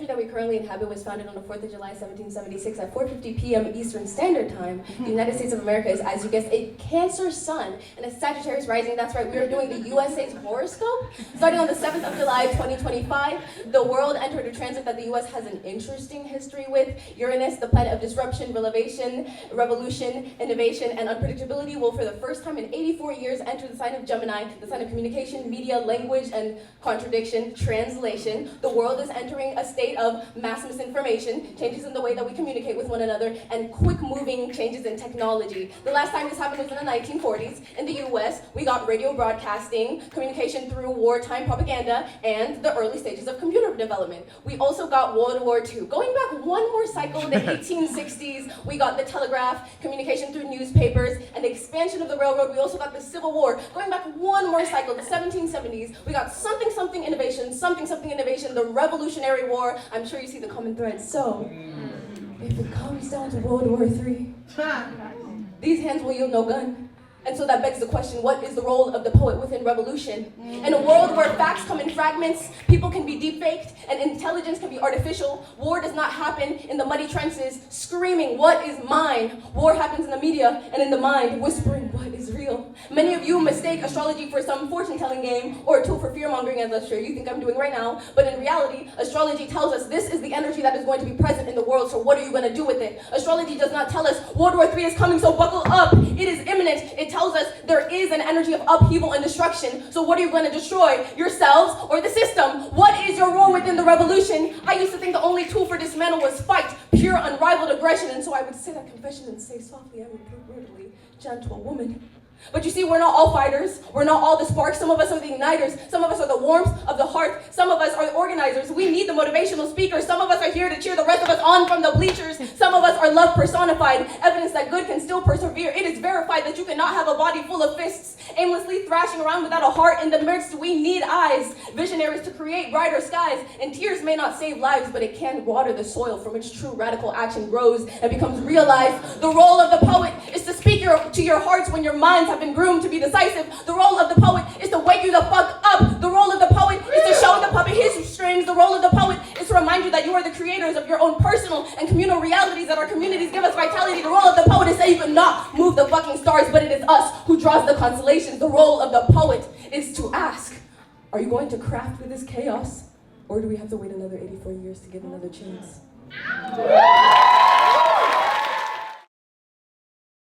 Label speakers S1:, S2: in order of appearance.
S1: country that we currently inhabit was founded on the 4th of July, 1776 at 4:50 p.m. Eastern Standard Time. The United States of America is, as you guessed, a Cancer sun and a Sagittarius rising. That's right, we are doing the USA's horoscope. Starting on the 7th of July, 2025, the world entered a transit that the US has an interesting history with. Uranus, the planet of disruption, revolution, innovation, and unpredictability, will for the first time in 84 years enter the sign of Gemini, the sign of communication, media, language, and contradiction, translation. The world is entering a state of mass misinformation, changes in the way that we communicate with one another, and quick-moving changes in technology. The last time this happened was in the 1940s. In the US, we got radio broadcasting, communication through wartime propaganda, and the early stages of computer development. We also got World War II. Going back one more cycle in the 1860s, we got the telegraph, communication through newspapers, and the expansion of the railroad. We also got the Civil War. Going back one more cycle, the 1770s, we got something innovation, something innovation, the Revolutionary War. I'm sure you see the common thread. So, if it comes down to World War III, these hands will yield no gun. And so that begs the question, what is the role of the poet within revolution? In a world where facts come in fragments, people can be deepfaked, and intelligence can be artificial, war does not happen in the muddy trenches, screaming, what is mine? War happens in the media and in the mind, whispering, what is real? Many of you mistake astrology for some fortune-telling game or a tool for fear-mongering, as I'm sure you think I'm doing right now. But in reality, astrology tells us this is the energy that is going to be present in the world, so what are you going to do with it? Astrology does not tell us World War III is coming, so buckle up. It is imminent. It tells us there is an energy of upheaval and destruction. So what are you going to destroy? Yourselves or the system? What is your role within the revolution? I used to think the only tool for dismantle was fight, pure unrivaled aggression. And so I would say that confession and say softly, I would prove brutally gentle woman. But you see, we're not all fighters. We're not all the sparks. Some of us are the igniters. Some of us are the warmth of the heart. Some of us are the organizers. We need the motivational speakers. Some of us are here to cheer the rest of us on from the bleachers. Some of us are love personified, evidence that good can still persevere. It is verified that you cannot have a body full of fists, aimlessly thrashing around without a heart in the midst. We need eyes, visionaries to create brighter skies. And tears may not save lives, but it can water the soil from which true radical action grows and becomes realized. The role of the poet is to speak to your hearts when your minds have been groomed to be decisive. The role of the poet is to wake you the fuck up. The role of the poet is to show the puppet his strings. The role of the poet is to remind you that you are the creators of your own personal and communal realities, that our communities give us vitality. The role of the poet is that you cannot move the fucking stars, but it is us who draws the constellations. The role of the poet is to ask, are you going to craft with this chaos? Or do we have to wait another 84 years to get another chance?